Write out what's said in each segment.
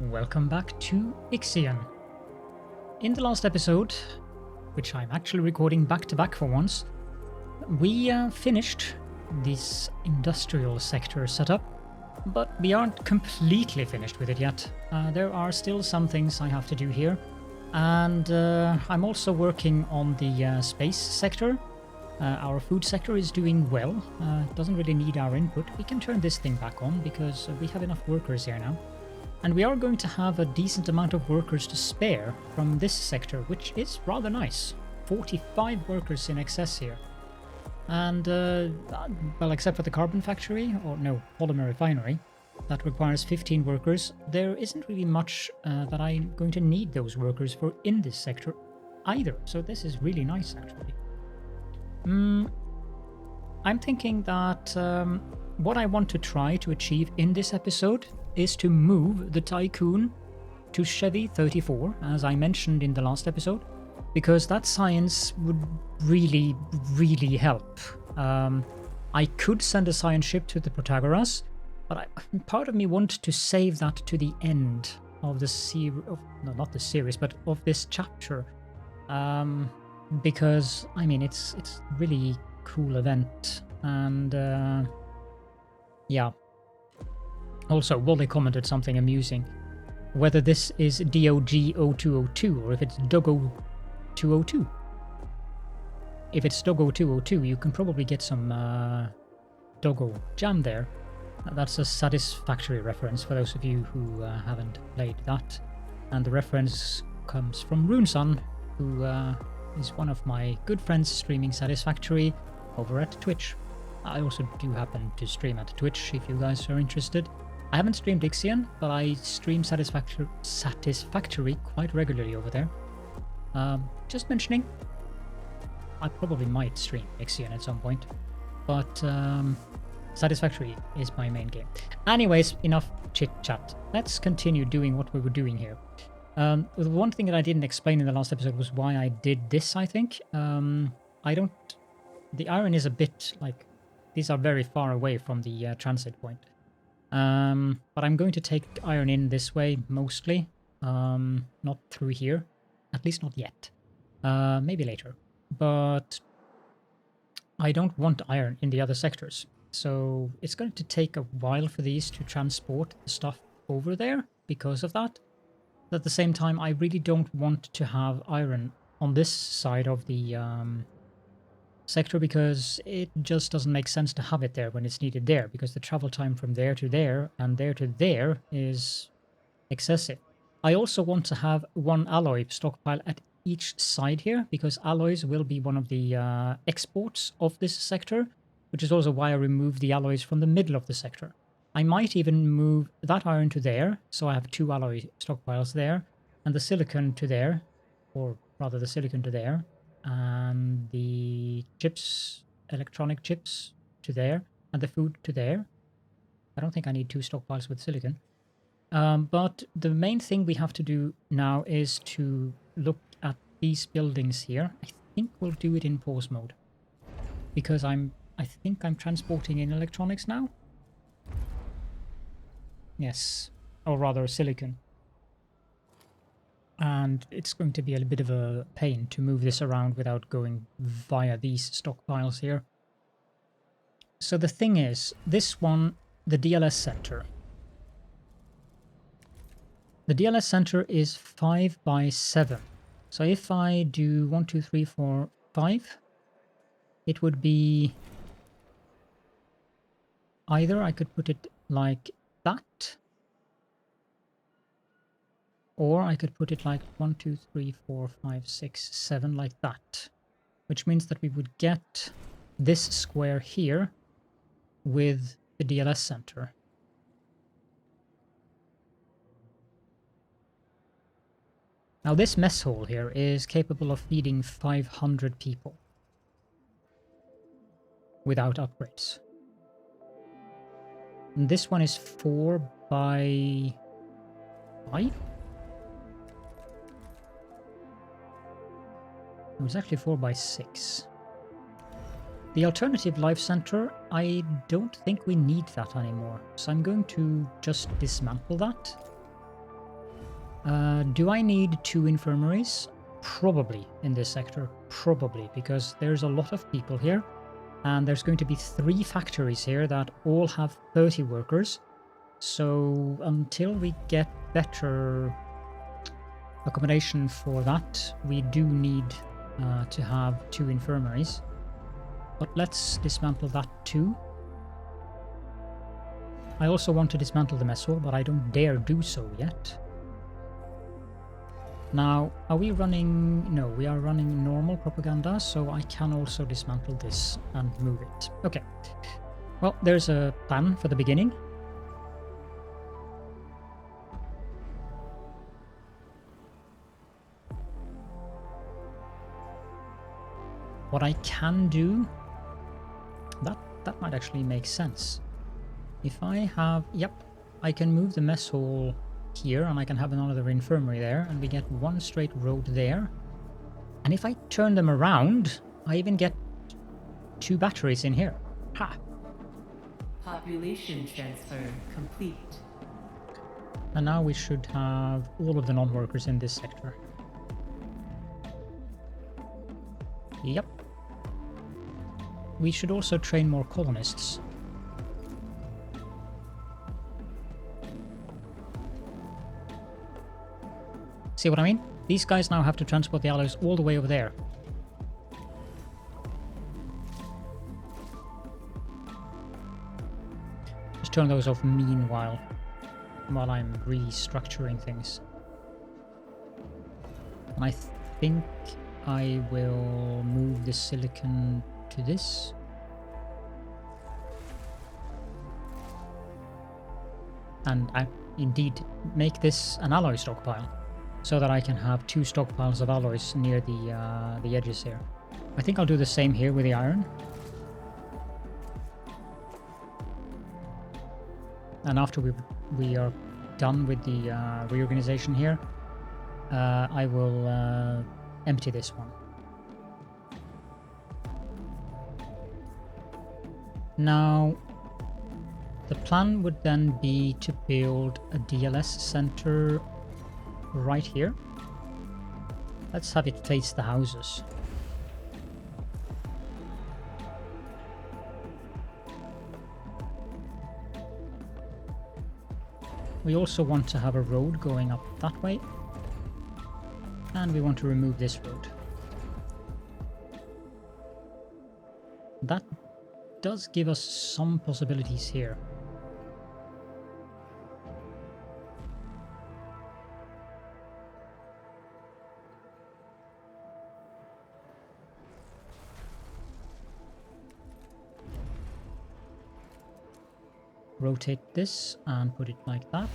Welcome back to IXION. In the last episode, which I'm actually recording back to back for once, we finished this industrial sector setup, but we aren't completely finished with it yet. There are still some things I have to do here, and I'm also working on the space sector. Our food sector is doing well, doesn't really need our input. We can turn this thing back on because we have enough workers here now. And we are going to have a decent amount of workers to spare from this sector, which is rather nice. 45 workers in excess here. And, well, except for the carbon factory, or no, polymer refinery, that requires 15 workers, there isn't really much that I'm going to need those workers for in this sector either. So this is really nice, actually. I'm thinking that what I want to try to achieve in this episode is to move the Tiqqun to Chevy 34, as I mentioned in the last episode, because that science would really, really help. I could send a science ship to the Protagoras, but part of me wants to save that to the end of the series, no, not the series, but of this chapter, because I mean it's a really cool event, and yeah. Also, Wally commented something amusing. Whether this is DOG0202 or if it's Doggo202. If it's Doggo202, you can probably get some Doggo jam there. That's a Satisfactory reference for those of you who haven't played that. And the reference comes from Runeson, who is one of my good friends streaming Satisfactory over at Twitch. I also do happen to stream at Twitch if you guys are interested. I haven't streamed IXION, but I stream Satisfactory quite regularly over there. Just mentioning, I probably might stream IXION at some point, but Satisfactory is my main game. Anyways, enough chit-chat. Let's continue doing what we were doing here. The one thing that I didn't explain in the last episode was why I did this, I think. The iron is a bit like, these are very far away from the transit point. But I'm going to take iron in this way mostly, not through here, at least not yet, maybe later, but I don't want iron in the other sectors, so it's going to take a while for these to transport the stuff over there because of that. But at the same time, I really don't want to have iron on this side of the sector because it just doesn't make sense to have it there when it's needed there, because the travel time from there to there and there to there is excessive. I also want to have one alloy stockpile at each side here, because alloys will be one of the exports of this sector, which is also why I removed the alloys from the middle of the sector. I might even move that iron to there, so I have two alloy stockpiles there, and the silicon to there, or rather the silicon to there, and the chips, electronic chips to there, and the food to there. I don't think I need two stockpiles with silicon. But the main thing we have to do now is to look at these buildings here. I think we'll do it in pause mode, because I think I'm transporting in electronics now. Yes, or rather silicon. And it's going to be a bit of a pain to move this around without going via these stockpiles here. So the thing is, this one, the DLS center. The DLS center is 5 by 7. So if I do 1, 2, 3, 4, 5, it would be either I could put it like that, or I could put it like 1, 2, 3, 4, 5, 6, 7, like that. Which means that we would get this square here with the DLS center. Now this mess hall here is capable of feeding 500 people without upgrades. And this one is 4 by 5? It was actually 4 by 6. The alternative life center, I don't think we need that anymore. So I'm going to just dismantle that. Do I need 2 infirmaries? Probably in this sector. Probably, because there's a lot of people here. And there's going to be 3 factories here that all have 30 workers. So until we get better accommodation for that, we do need to have 2 infirmaries. But let's dismantle that too. I also want to dismantle the mess hall, but I don't dare do so yet. Now, are we running... No, we are running normal propaganda, so I can also dismantle this and move it. Okay. Well, there's a plan for the beginning. What I can do... That might actually make sense. If I have... Yep, I can move the mess hall here, and I can have another infirmary there, and we get 1 straight road there. And if I turn them around, I even get 2 batteries in here. Ha! Population transfer complete. And now we should have all of the non-workers in this sector. Yep. We should also train more colonists. See what I mean? These guys now have to transport the alloys all the way over there. Just turn those off meanwhile, while I'm restructuring things. And I think I will move the silicon to this. And I indeed make this an alloy stockpile, so that I can have 2 stockpiles of alloys near the edges here. I think I'll do the same here with the iron. And after we are done with the reorganization here, I will empty this one. Now, the plan would then be to build a DLS center right here. Let's have it face the houses. We also want to have a road going up that way. And we want to remove this road. That does give us some possibilities here. Rotate this and put it like that.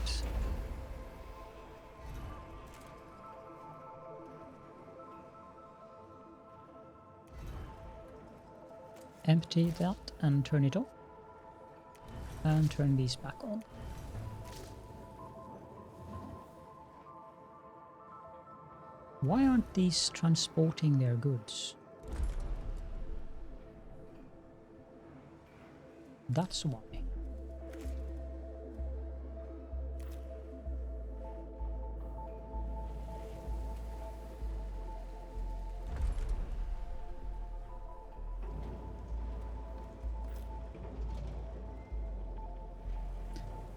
Empty that and turn it off. And turn these back on. Why aren't these transporting their goods? That's why.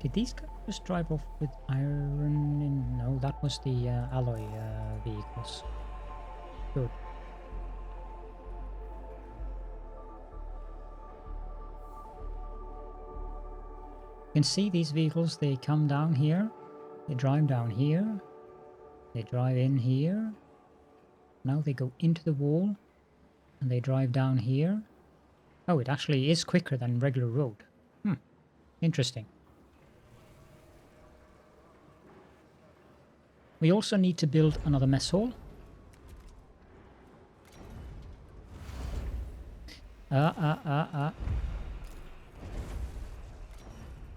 Did these guys just drive off with iron in? No, that was the alloy vehicles. Good. You can see these vehicles, they come down here, they drive down here, they drive in here, now they go into the wall, and they drive down here. Oh, it actually is quicker than regular road. Interesting. We also need to build another mess hall.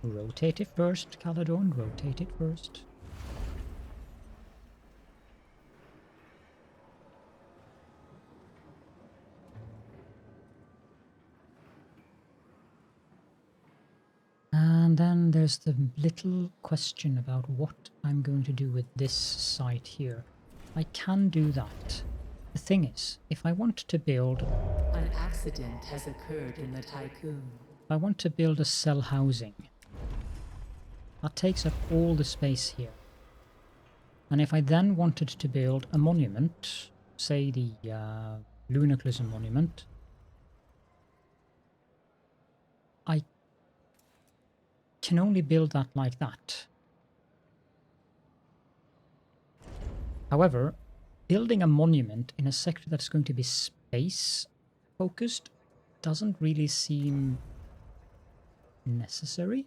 Rotate it first, Caledon, rotate it first. And then there's the little question about what I'm going to do with this site here. I can do that. The thing is, if I want to build... An accident has occurred in the Tiqqun. If I want to build a cell housing, that takes up all the space here. And if I then wanted to build a monument, say the Lunaclism monument, I can only build that like that. However, building a monument in a sector that's going to be space focused doesn't really seem necessary.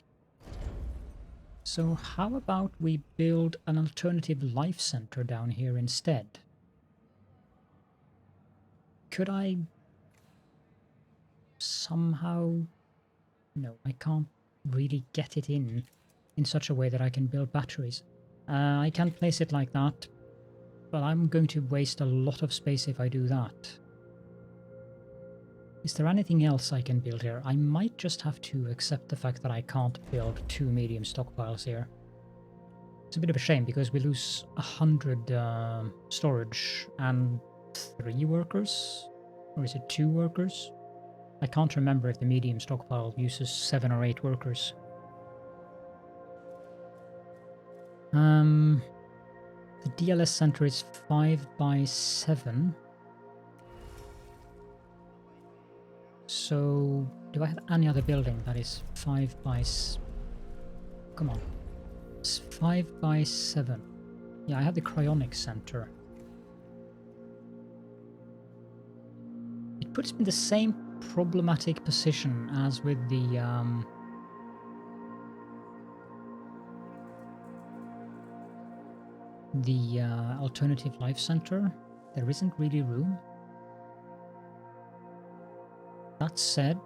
So how about we build an alternative life center down here instead? Could I somehow... No, I can't really get it in such a way that I can build batteries. I can place it like that, but I'm going to waste a lot of space if I do that. Is there anything else I can build here? I might just have to accept the fact that I can't build 2 medium stockpiles here. It's a bit of a shame because we lose 100 storage and 3 workers? Or is it 2 workers? I can't remember if the medium stockpile uses 7 or 8 workers. The DLS center is 5 by 7. So, do I have any other building that is 5 by... Come on. It's 5 by 7. Yeah, I have the cryonics center. It puts me in the same problematic position as with the alternative life center. There isn't really room. That said,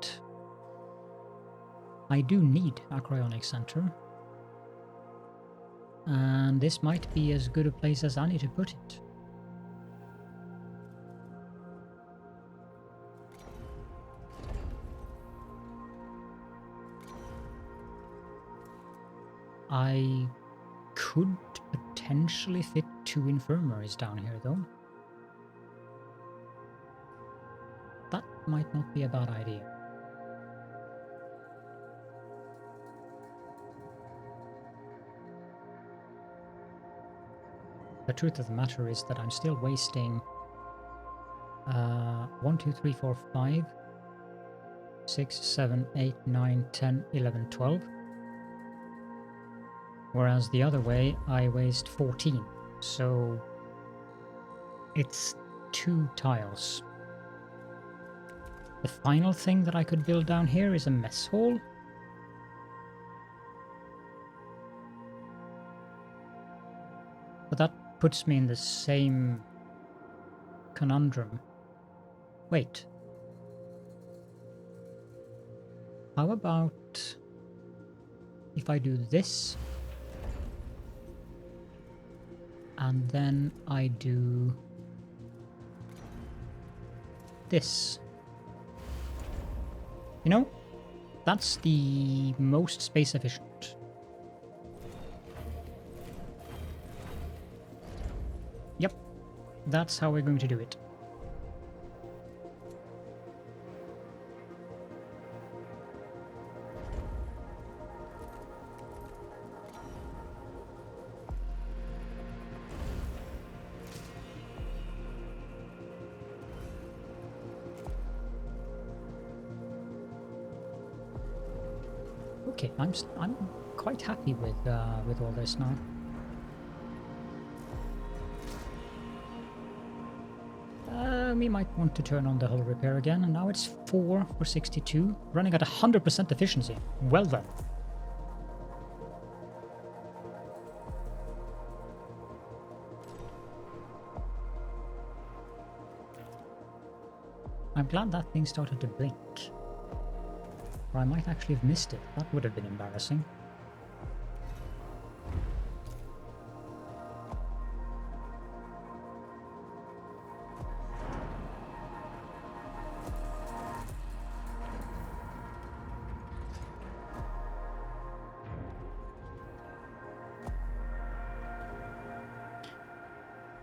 I do need a cryonic center, and this might be as good a place as any to put it. I could potentially fit 2 infirmaries down here, though. That might not be a bad idea. The truth of the matter is that I'm still wasting 1, 2, 3, 4, 5, 6, 7, 8, 9, 10, 11, 12. Whereas the other way, I waste 14. So it's 2 tiles. The final thing that I could build down here is a mess hall. But that puts me in the same conundrum. Wait. How about if I do this, and then I do this? You know, that's the most space efficient. Yep, that's how we're going to do it. Okay, I'm quite happy with all this now. We might want to turn on the hull repair again, and now it's 4 for 62, running at 100% efficiency. Well then. I'm glad that thing started to blink. Or I might actually have missed it. That would have been embarrassing.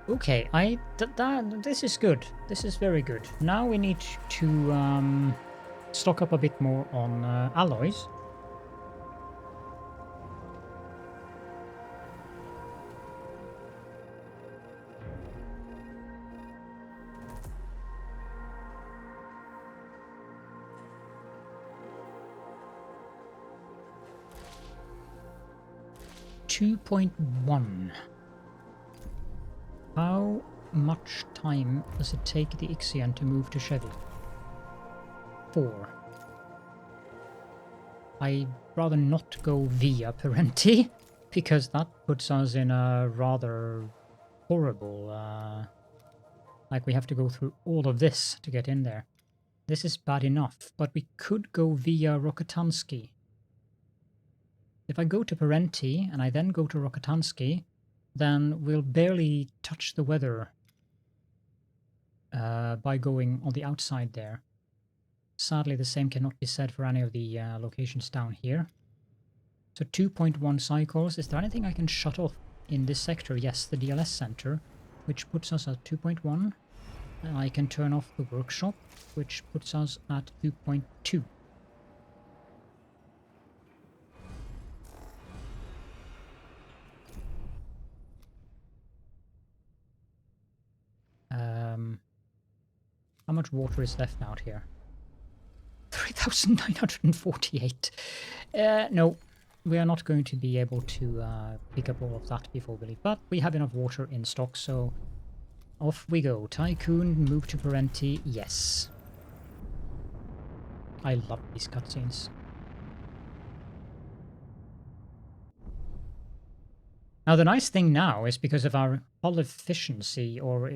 Okay, this is good. This is very good. Now we need to stock up a bit more on alloys. $2.1. How much time does it take the IXION to move to Chevy? 4. I'd rather not go via Parenti, because that puts us in a rather horrible... like we have to go through all of this to get in there. This is bad enough, but we could go via Rokitansky. If I go to Parenti and I then go to Rokitansky, then we'll barely touch the weather by going on the outside there. Sadly, the same cannot be said for any of the locations down here. So 2.1 cycles. Is there anything I can shut off in this sector? Yes, the DLS center, which puts us at 2.1. And I can turn off the workshop, which puts us at 2.2. How much water is left out here? 3,948. No, we are not going to be able to pick up all of that before we leave, but we have enough water in stock, so off we go. Tiqqun, move to Parenti, yes. I love these cutscenes. Now, the nice thing now is because of our hull efficiency or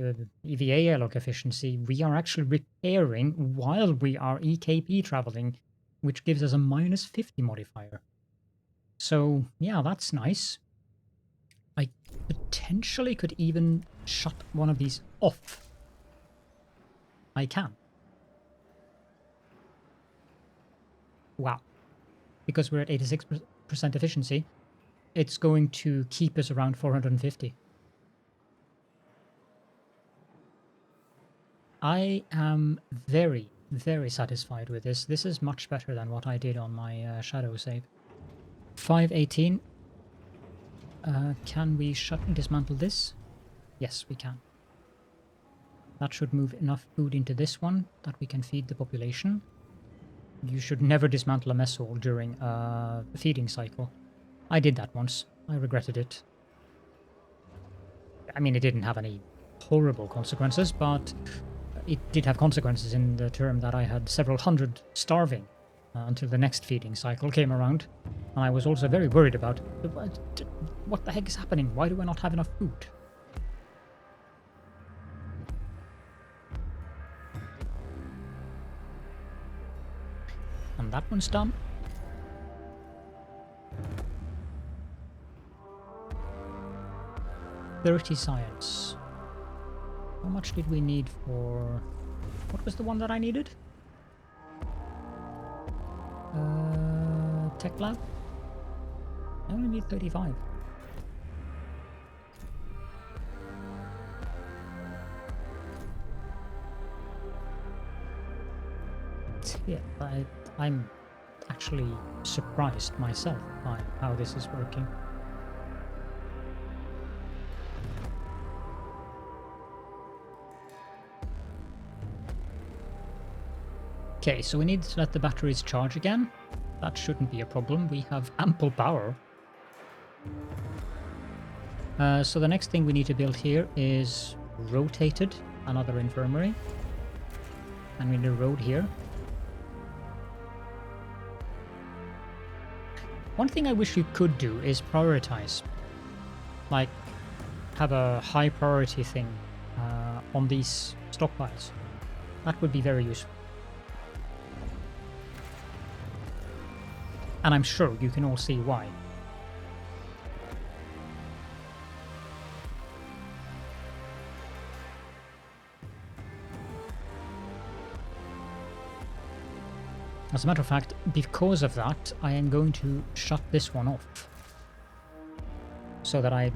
EVA airlock efficiency, we are actually repairing while we are EKP traveling, which gives us a -50 modifier. So, yeah, that's nice. I potentially could even shut one of these off. I can. Wow. Because we're at 86% efficiency, it's going to keep us around 450. I am very, very satisfied with this. This is much better than what I did on my shadow save. 518. Can we shut and dismantle this? Yes, we can. That should move enough food into this one that we can feed the population. You should never dismantle a mess hall during a feeding cycle. I did that once. I regretted it. I mean, it didn't have any horrible consequences, but it did have consequences in the term that I had several hundred starving until the next feeding cycle came around. And I was also very worried about what the heck is happening? Why do I not have enough food? And that one's done. $30 science. How much did we need for... What was the one that I needed? Tech lab? I only need 35. Yeah, I'm actually surprised myself by how this is working. Okay, so we need to let the batteries charge again. That shouldn't be a problem. We have ample power. So the next thing we need to build here is rotated, another infirmary. And we need a road here. One thing I wish you could do is prioritize. Like, have a high priority thing on these stockpiles. That would be very useful. And I'm sure you can all see why. As a matter of fact, because of that, I am going to shut this one off. So that I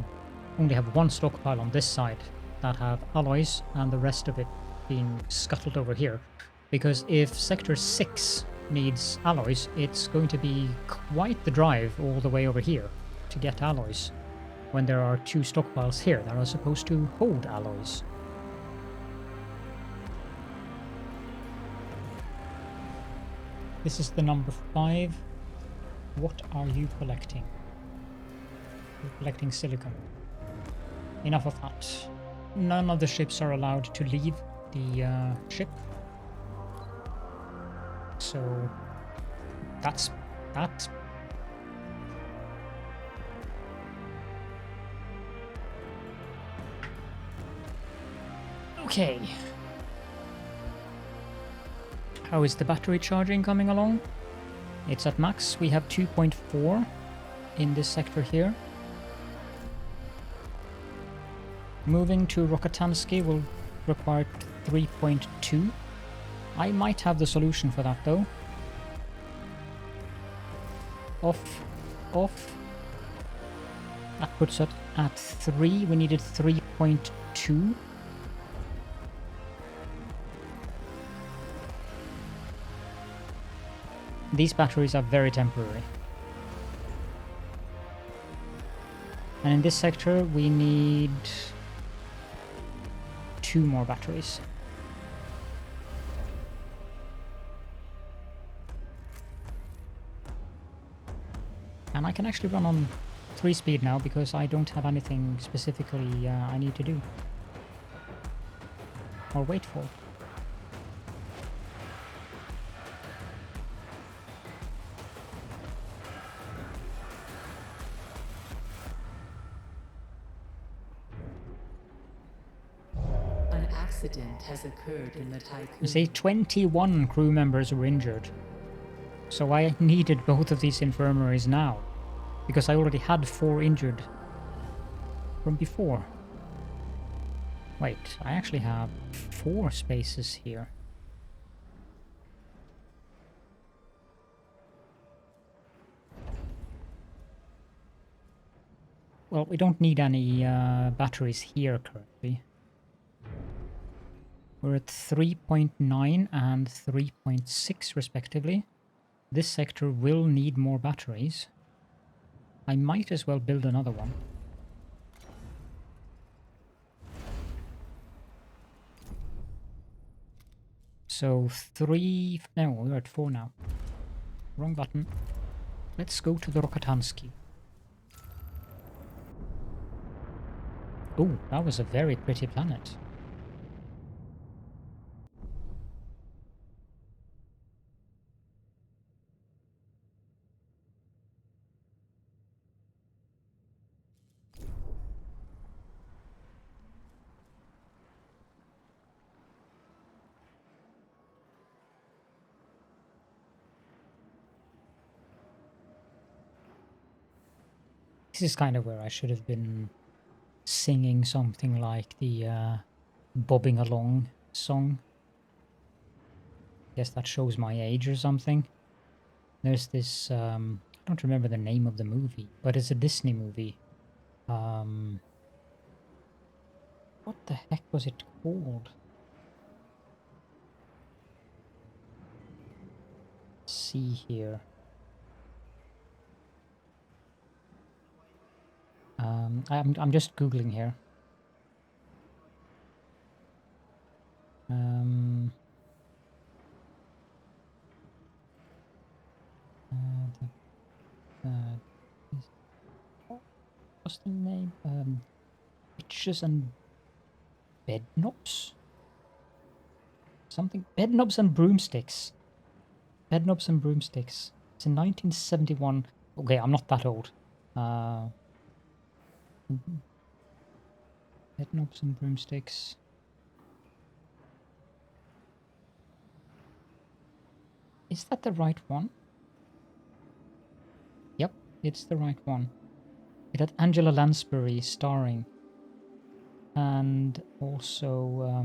only have one stockpile on this side that have alloys and the rest of it being scuttled over here. Because if Sector 6 needs alloys, it's going to be quite the drive all the way over here to get alloys, when there are 2 stockpiles here that are supposed to hold alloys. This is the number 5. What are you collecting? You're collecting silicon. Enough of that. None of the ships are allowed to leave the ship. So that's that. Okay. How is the battery charging coming along? It's at max. We have 2.4 in this sector here. Moving to Rokatansky will require 3.2. I might have the solution for that though. Off. That puts it at 3. We needed 3.2. These batteries are very temporary. And in this sector we need 2 more batteries. And I can actually run on 3 speed now because I don't have anything specifically I need to do. Or wait for. Accident has occurred in the Tiqqun. You see, 21 crew members were injured. So I needed both of these infirmaries now, because I already had 4 injured from before. Wait, I actually have 4 spaces here. Well, we don't need any batteries here currently. We're at 3.9 and 3.6 respectively. This sector will need more batteries. I might as well build another one. So 3... no, we're at 4 now. Wrong button. Let's go to the Rokatansky. Oh, that was a very pretty planet. This is kind of where I should have been singing something like the Bobbing Along song. Guess that shows my age or something. There's this, I don't remember the name of the movie, but it's a Disney movie. What the heck was it called? Let's see here. I'm just googling here. What's the name? Witches and Bedknobs? Something? Bedknobs and Broomsticks. Bedknobs and Broomsticks. It's in 1971. Okay, I'm not that old. Bedknobs and Broomsticks. Is that the right one? Yep, it's the right one. It had Angela Lansbury starring. And also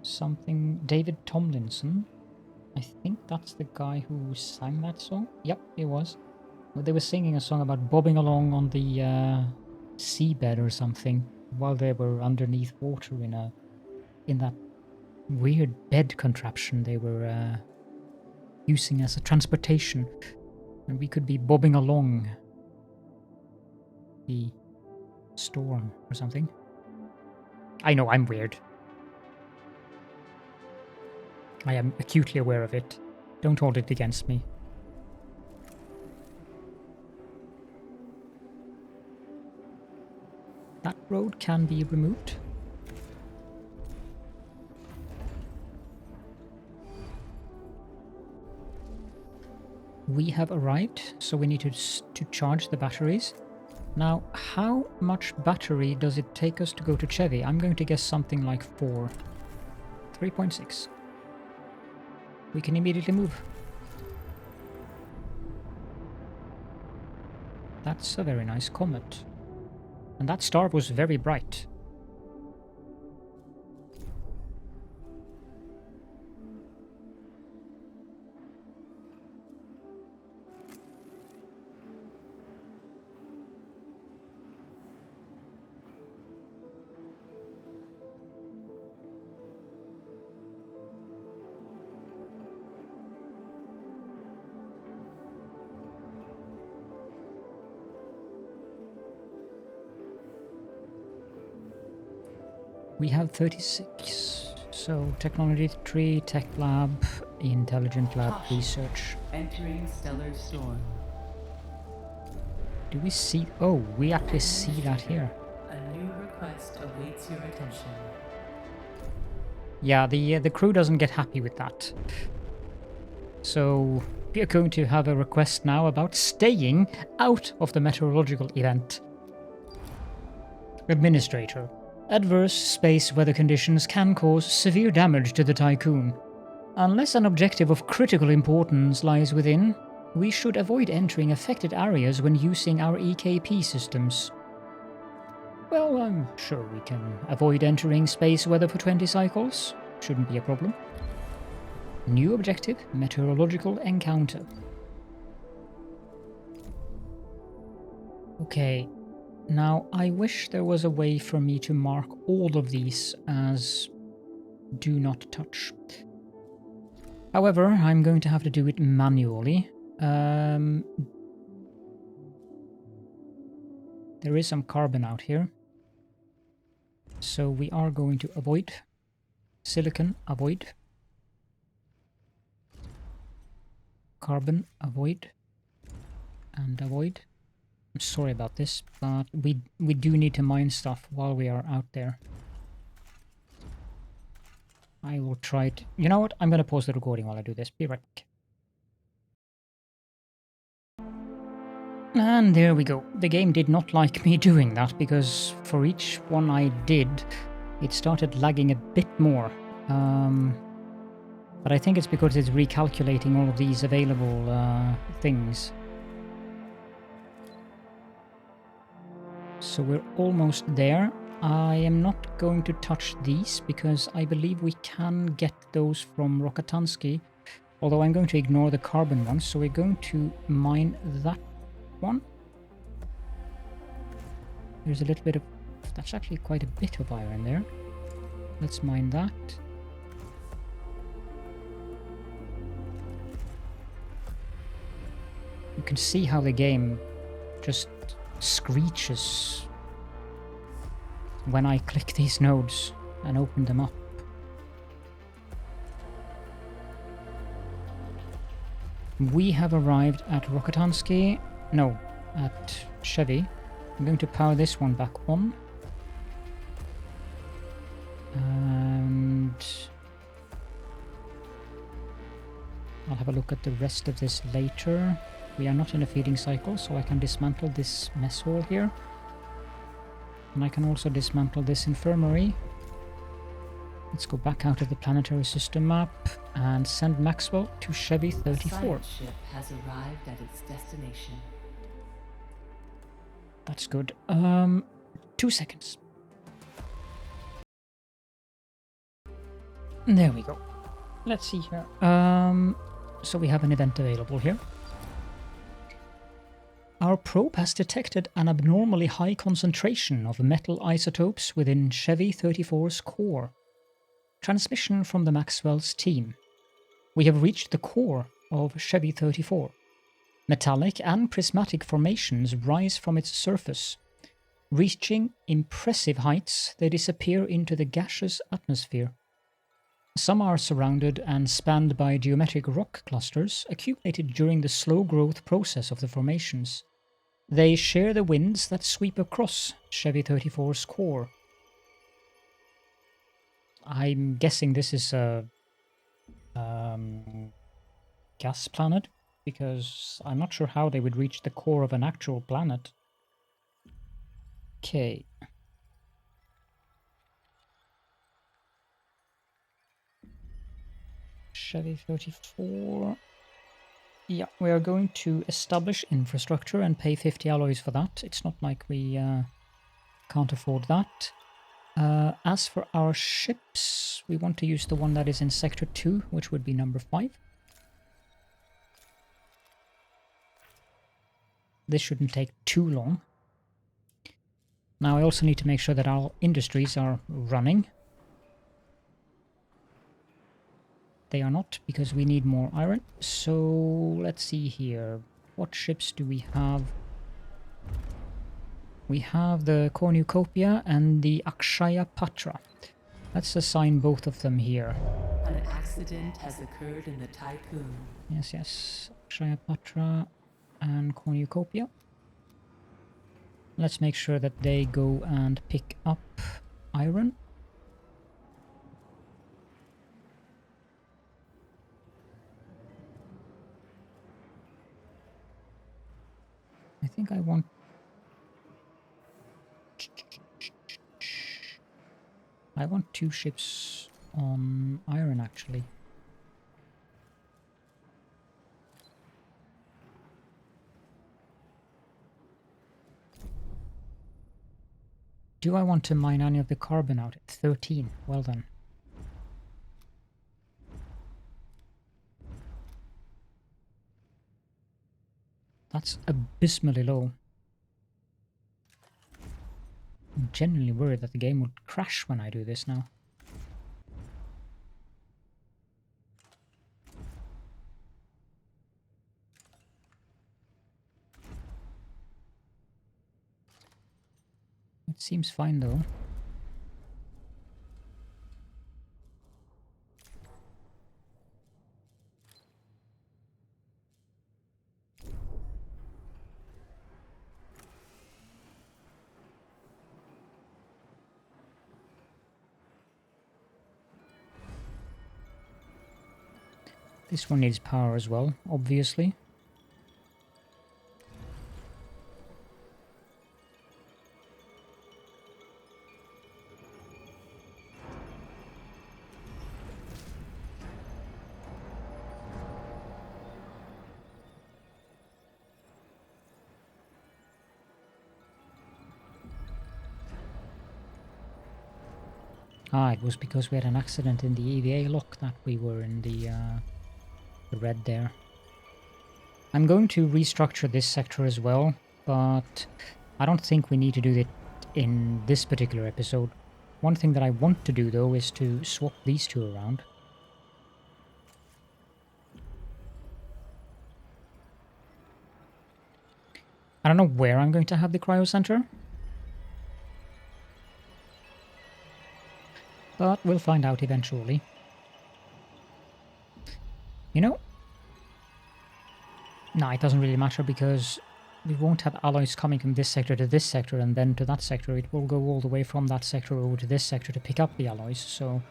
something... David Tomlinson. I think that's the guy who sang that song. Yep, it was. They were singing a song about bobbing along on the seabed or something. while they were underneath water in that weird bed contraption they were using as a transportation, and we could be bobbing along the storm or something. I know, I'm weird. I am acutely aware of it. Don't hold it against me. That road can be removed. We have arrived, so we need to charge the batteries. Now, how much battery does it take us to go to Chevy? I'm going to guess something like 4. 3.6. We can immediately move. That's a very nice comet. And that star was very bright. We have 36. So technology 3, tech lab, intelligent lab, research. Entering stellar storm. Do we see? Oh, we actually see that here. A new request awaits your attention. Yeah, the crew doesn't get happy with that. So we are going to have a request now about staying out of the meteorological event. Administrator. Adverse space weather conditions can cause severe damage to the Tiqqun. Unless an objective of critical importance lies within, we should avoid entering affected areas when using our EKP systems. Well, I'm sure we can avoid entering space weather for 20 cycles. Shouldn't be a problem. New objective, meteorological encounter. Okay. Now, I wish there was a way for me to mark all of these as do not touch. However, I'm going to have to do it manually. There is some carbon out here. So we are going to avoid. Silicon, avoid. Carbon, avoid. And avoid. I'm sorry about this, but we do need to mine stuff while we are out there. I will try to... You know what? I'm going to pause the recording while I do this. Be right back. And there we go. The game did not like me doing that, because for each one I did, it started lagging a bit more. But I think it's because it's recalculating all of these available things. So we're almost there. I am not going to touch these because I believe we can get those from Rokatansky, although I'm going to ignore the carbon ones. So we're going to mine that one. There's a little bit of... That's actually quite a bit of iron there. Let's mine that. You can see how the game just screeches when I click these nodes and open them up. We have arrived at Rokatansky. No, at Chevy. I'm going to power this one back on. And I'll have a look at the rest of this later. We are not in a feeding cycle, so I can dismantle this mess hall here. And I can also dismantle this infirmary. Let's go back out of the planetary system map and send Maxwell to Chevy 34. The science ship has arrived at its destination. That's good. 2 seconds. There we go. Let's see here. So we have an event available here. Our probe has detected an abnormally high concentration of metal isotopes within Chevy 34's core. Transmission from the Maxwell's team. We have reached the core of Chevy 34. Metallic and prismatic formations rise from its surface. Reaching impressive heights, they disappear into the gaseous atmosphere. Some are surrounded and spanned by geometric rock clusters accumulated during the slow growth process of the formations. They share the winds that sweep across Chevy 34's core. I'm guessing this is a gas planet, because I'm not sure how they would reach the core of an actual planet. Okay. Chevy 34. Yeah, we are going to establish infrastructure and pay 50 alloys for that. It's not like we can't afford that. As for our ships, we want to use the one that is in Sector 2, which would be number 5. This shouldn't take too long. Now I also need to make sure that our industries are running. They are not, because we need more iron. So let's see here. What ships do we have? We have the Cornucopia and the Akshaya Patra. Let's assign both of them here. An accident has occurred in the Tiqqun. Yes, yes. Akshaya Patra and Cornucopia. Let's make sure that they go and pick up iron. I think I want... I want 2 ships on iron, actually. Do I want to mine any of the carbon out? 13. Well done. That's abysmally low. I'm genuinely worried that the game would crash when I do this now. It seems fine though. This one needs power as well, obviously. Ah, it was because we had an accident in the EVA lock that we were in the red there. I'm going to restructure this sector as well, but I don't think we need to do it in this particular episode. One thing that I want to do though is to swap these two around. I don't know where I'm going to have the cryo center, but we'll find out eventually. You know, no, it doesn't really matter because we won't have alloys coming from this sector to this sector and then to that sector. It will go all the way from that sector over to this sector to pick up the alloys, so...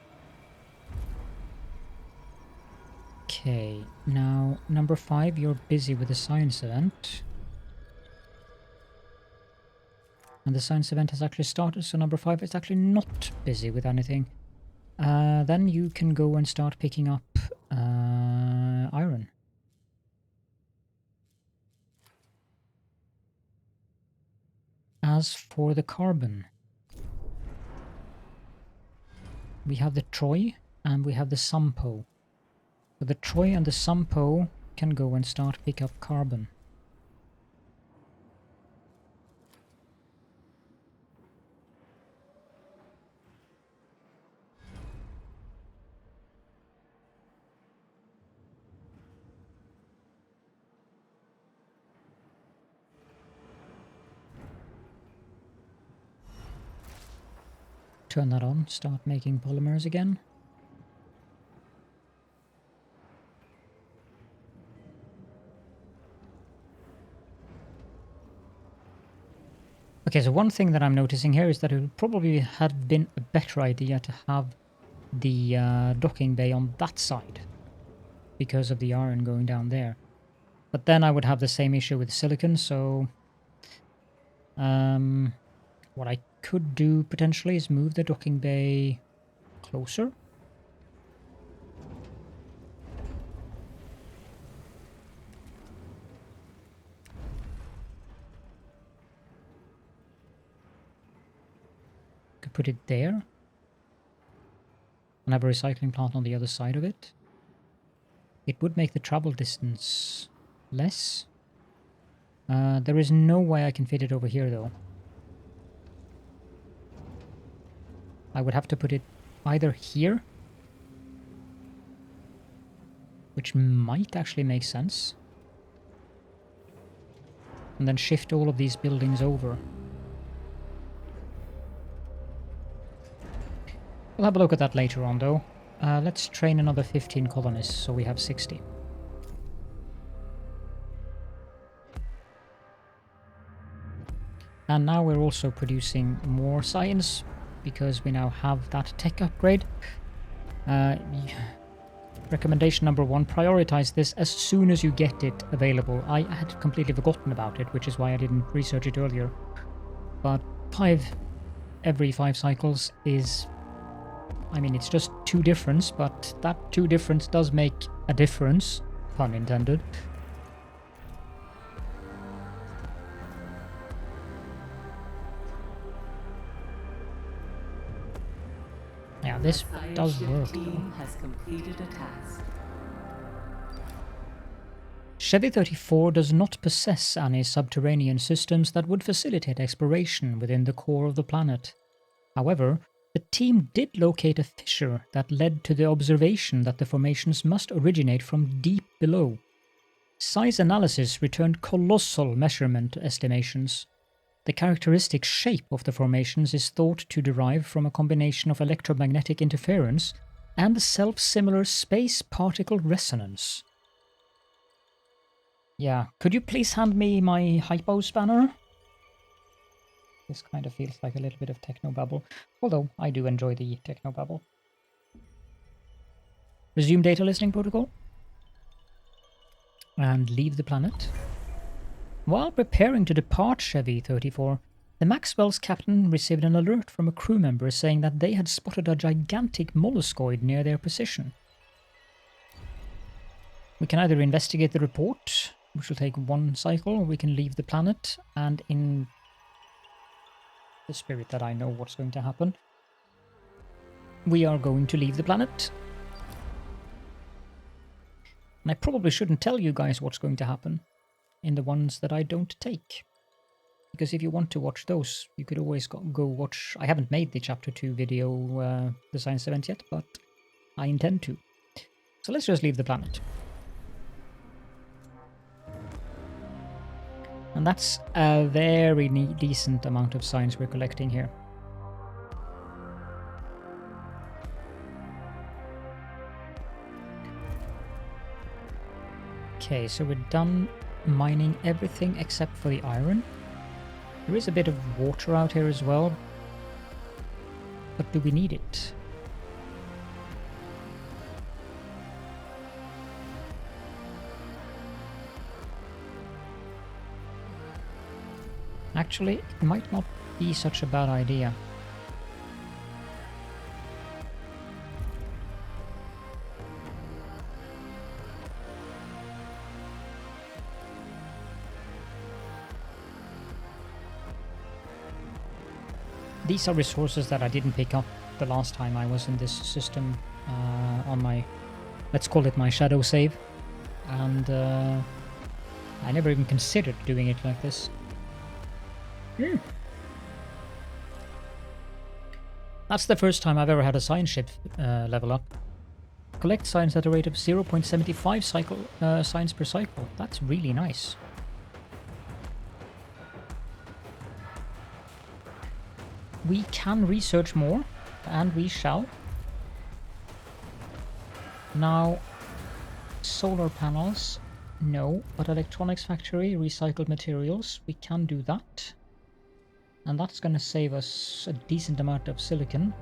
Okay, now number 5, you're busy with the science event. And the science event has actually started, so number 5 is actually not busy with anything. Then you can go and start picking up iron. As for the carbon, we have the Troy and we have the Sampo. So the Troy and the Sampo can go and start pick up carbon. turn that on, start making polymers again. Okay, so one thing that I'm noticing here is that it would probably have been a better idea to have the docking bay on that side because of the iron going down there. But then I would have the same issue with silicon, so what I could do potentially is move the docking bay closer. Could put it there. And have a recycling plant on the other side of it. It would make the travel distance less. There is no way I can fit it over here though. I would have to put it either here, which might actually make sense, and then shift all of these buildings over. We'll have a look at that later on though. Let's train another 15 colonists so we have 60. And now we're also producing more science because we now have that tech upgrade. Recommendation number 1, prioritize this as soon as you get it available. I had completely forgotten about it, which is why I didn't research it earlier. But 5 every 5 cycles is... I mean, it's just 2 difference, but that 2 difference does make a difference, pun intended. Yeah, this does work. Team has completed a task. Chevy 34 does not possess any subterranean systems that would facilitate exploration within the core of the planet. However, the team did locate a fissure that led to the observation that the formations must originate from deep below. Size analysis returned colossal measurement estimations. The characteristic shape of the formations is thought to derive from a combination of electromagnetic interference and the self-similar space particle resonance. Yeah, could you please hand me my hypo spanner? This kind of feels like a little bit of technobabble, although I do enjoy the technobabble. Resume data listening protocol. And leave the planet. While preparing to depart Chevy 34, the Maxwell's captain received an alert from a crew member saying that they had spotted a gigantic molluscoid near their position. We can either investigate the report, which will take 1 cycle, or we can leave the planet, and in the spirit that I know what's going to happen, we are going to leave the planet. And I probably shouldn't tell you guys what's going to happen in the ones that I don't take. Because if you want to watch those, you could always go watch... I haven't made the Chapter 2 video, the science event yet, but I intend to. So let's just leave the planet. And that's a very decent amount of science we're collecting here. Okay, so we're done mining everything except for the iron. There is a bit of water out here as well. But do we need it? Actually, it might not be such a bad idea. These are resources that I didn't pick up the last time I was in this system on my, let's call it my shadow save. And I never even considered doing it like this. That's the first time I've ever had a science ship level up. Collect science at a rate of 0.75 science per cycle. That's really nice. We can research more. And we shall. Now, solar panels, no, but electronics factory, recycled materials, we can do that. And that's going to save us a decent amount of silicon.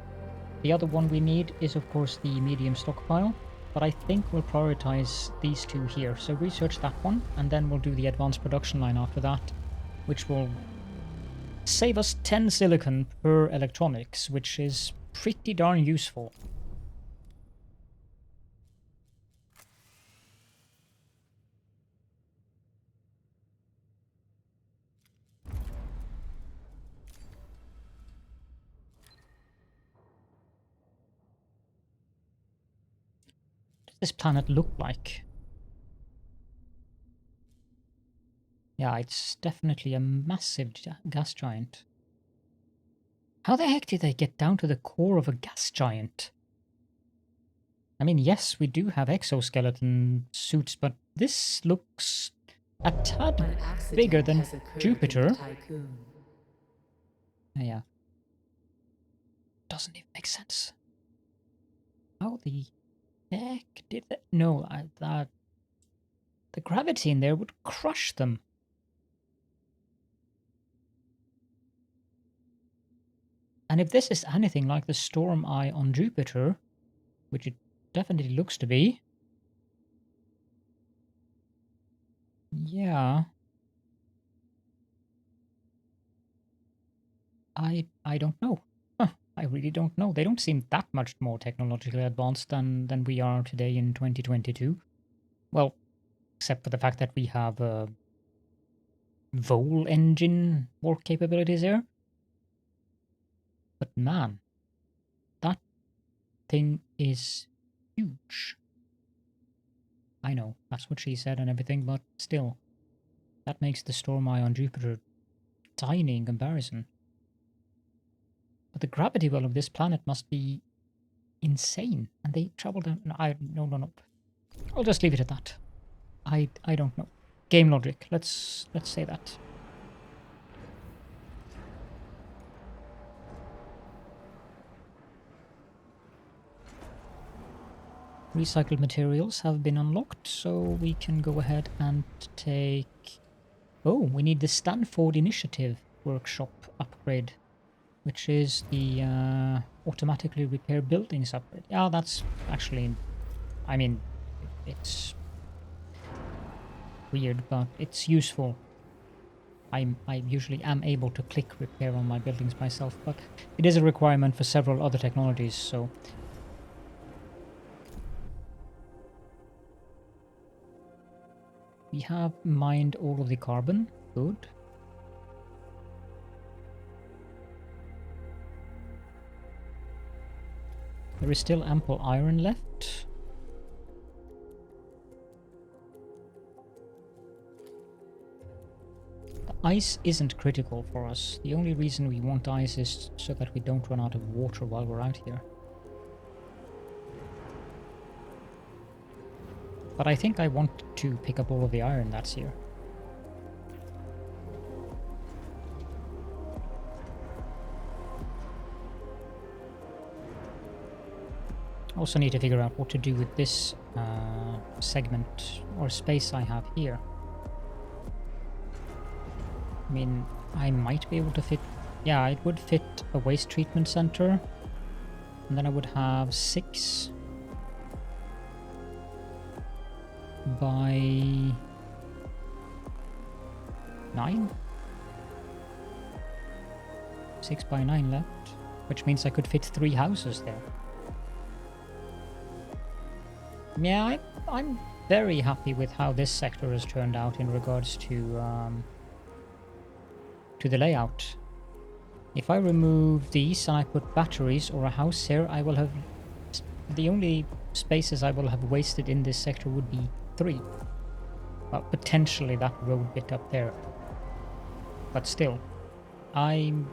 The other one we need is, of course, the medium stockpile, but I think we'll prioritize these two here. So research that one, and then we'll do the advanced production line after that, which will save us 10 silicon per electronics, which is pretty darn useful. What does this planet look like? Yeah, it's definitely a massive gas giant. How the heck did they get down to the core of a gas giant? I mean, yes, we do have exoskeleton suits, but this looks a tad bigger than Jupiter. Yeah. Doesn't even make sense. How the heck did that? No, the gravity in there would crush them. And if this is anything like the storm eye on Jupiter, which it definitely looks to be, yeah, I don't know. Huh, I really don't know. They don't seem that much more technologically advanced than we are today in 2022. Well, except for the fact that we have a Vol engine work capabilities there. But man, that thing is huge. I know, that's what she said and everything, but still, that makes the storm eye on Jupiter tiny in comparison. But the gravity well of this planet must be insane, and they travel down. No. I'll just leave it at that. I don't know. Game logic. Let's say that. Recycled materials have been unlocked, so we can go ahead and take... Oh, we need the Stanford Initiative workshop upgrade, which is the automatically repair buildings upgrade. Yeah, that's actually... I mean, it's weird, but it's useful. I usually am able to click repair on my buildings myself, but it is a requirement for several other technologies, so... We have mined all of the carbon. Good. There is still ample iron left. The ice isn't critical for us. The only reason we want ice is so that we don't run out of water while we're out here. But I think I want to pick up all of the iron that's here. Also need to figure out what to do with this segment or space I have here. I mean, I might be able to fit... Yeah, it would fit a waste treatment center. And then I would have 6 by 9? 6 by 9 left, which means I could fit 3 houses there. Yeah, I'm very happy with how this sector has turned out in regards to the layout. If I remove these and I put batteries or a house here, I will have... The only spaces I will have wasted in this sector would be 3. Well, potentially that road bit up there. But still, I'm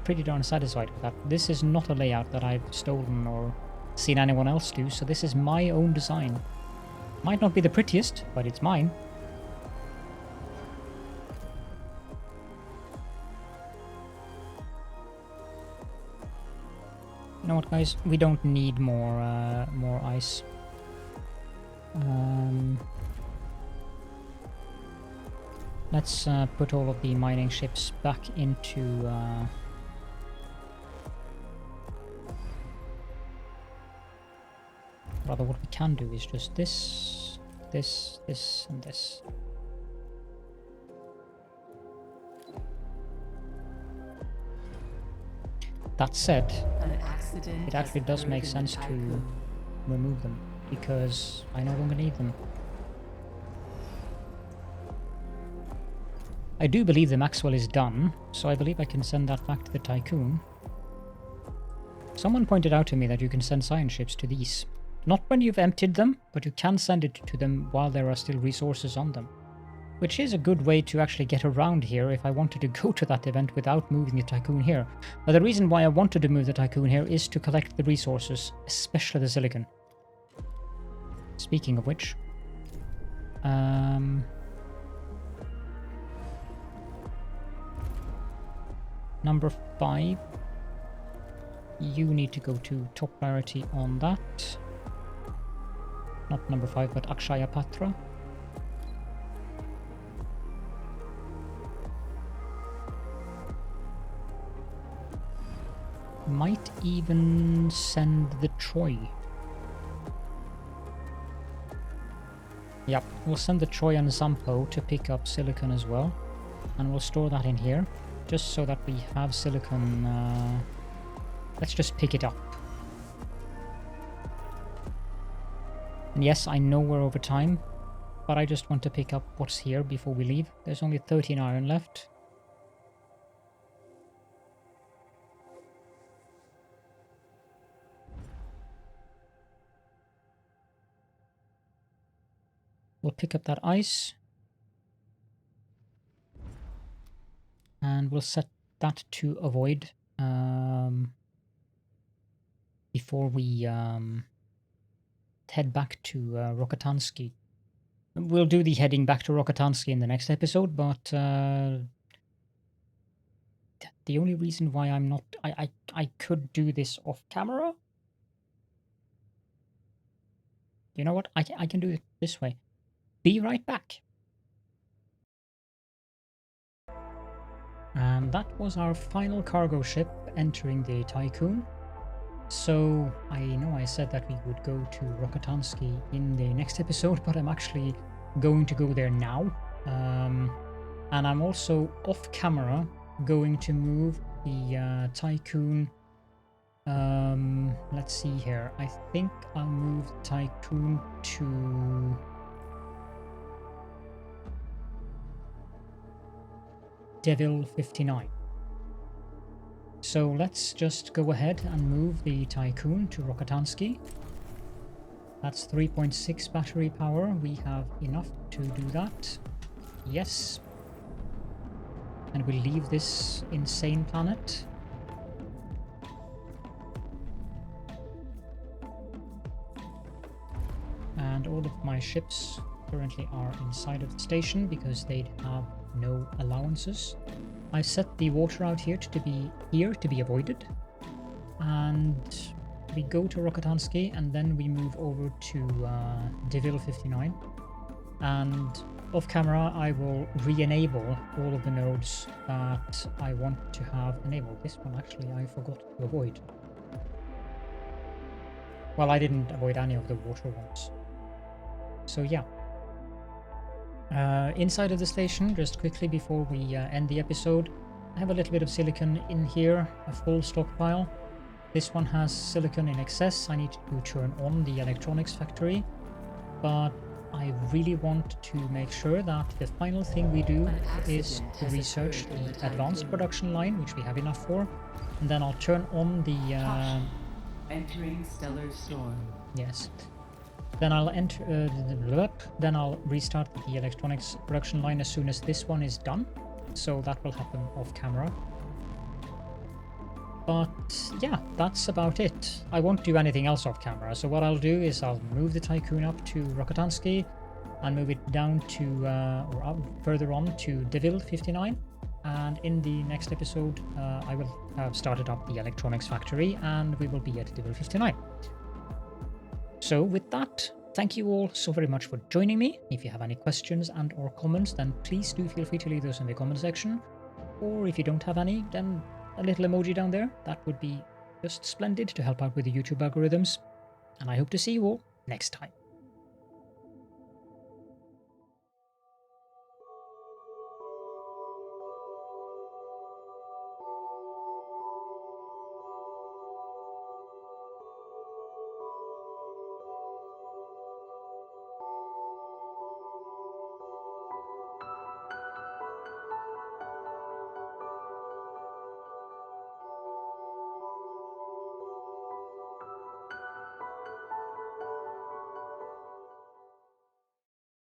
pretty darn satisfied with that. This is not a layout that I've stolen or seen anyone else do, so this is my own design. Might not be the prettiest, but it's mine. know what, guys? We don't need more ice. Let's put all of the mining ships back into... Rather, what we can do is just this, this, this, and this. That said, it actually does make sense to remove them, because I no longer need them. I do believe the Maxwell is done, so I believe I can send that back to the Tiqqun. Someone pointed out to me that you can send science ships to these. Not when you've emptied them, but you can send it to them while there are still resources on them. Which is a good way to actually get around here if I wanted to go to that event without moving the Tiqqun here. But the reason why I wanted to move the Tiqqun here is to collect the resources, especially the silicon. Speaking of which... Number 5. You need to go to top priority on that. Not number 5, but IXION Chapter. Might even send the Troy. Yep, we'll send the Troy and Zampo to pick up silicon as well. And we'll store that in here, just so that we have silicon. Let's just pick it up. And yes, I know we're over time, but I just want to pick up what's here before we leave. There's only 13 iron left. We'll pick up that ice. And we'll set that to avoid before we head back to Rokitansky. We'll do the heading back to Rokitansky in the next episode, but the only reason why I'm not... I could do this off camera. You know what? I can do it this way. Be right back. And that was our final cargo ship entering the Tiqqun. So I know I said that we would go to Rokitansky in the next episode, but I'm actually going to go there now. And I'm also off camera going to move the Tiqqun. Let's see here. I think I'll move the Tiqqun to... Devil 59. So let's just go ahead and move the Tiqqun to Rokitansky. That's 3.6 battery power. We have enough to do that. Yes. And we'll leave this insane planet. And all of my ships currently are inside of the station because they have no allowances. I've set the water out here to be avoided, and we go to Rokitansky and then we move over to Devil 59, and off camera I will re-enable all of the nodes that I want to have enabled. This one actually I forgot to avoid. Well, I didn't avoid any of the water ones. So yeah. Inside of the station, just quickly before we end the episode, I have a little bit of silicon in here, a full stockpile. This one has silicon in excess. I need to turn on the electronics factory, but I really want to make sure that the final thing we do is to research the advanced production line, which we have enough for, and then I'll turn on the... Entering stellar storm. Yes. Then I'll enter. Then I'll restart the electronics production line as soon as this one is done. So that will happen off camera. But yeah, that's about it. I won't do anything else off camera. So what I'll do is I'll move the Tiqqun up to Rokitansky and move it down to or out further on to Devil 59. And in the next episode, I will have started up the electronics factory and we will be at level 59. So with that, thank you all so very much for joining me. If you have any questions and or comments, then please do feel free to leave those in the comment section. Or if you don't have any, then a little emoji down there. That would be just splendid to help out with the YouTube algorithms. And I hope to see you all next time.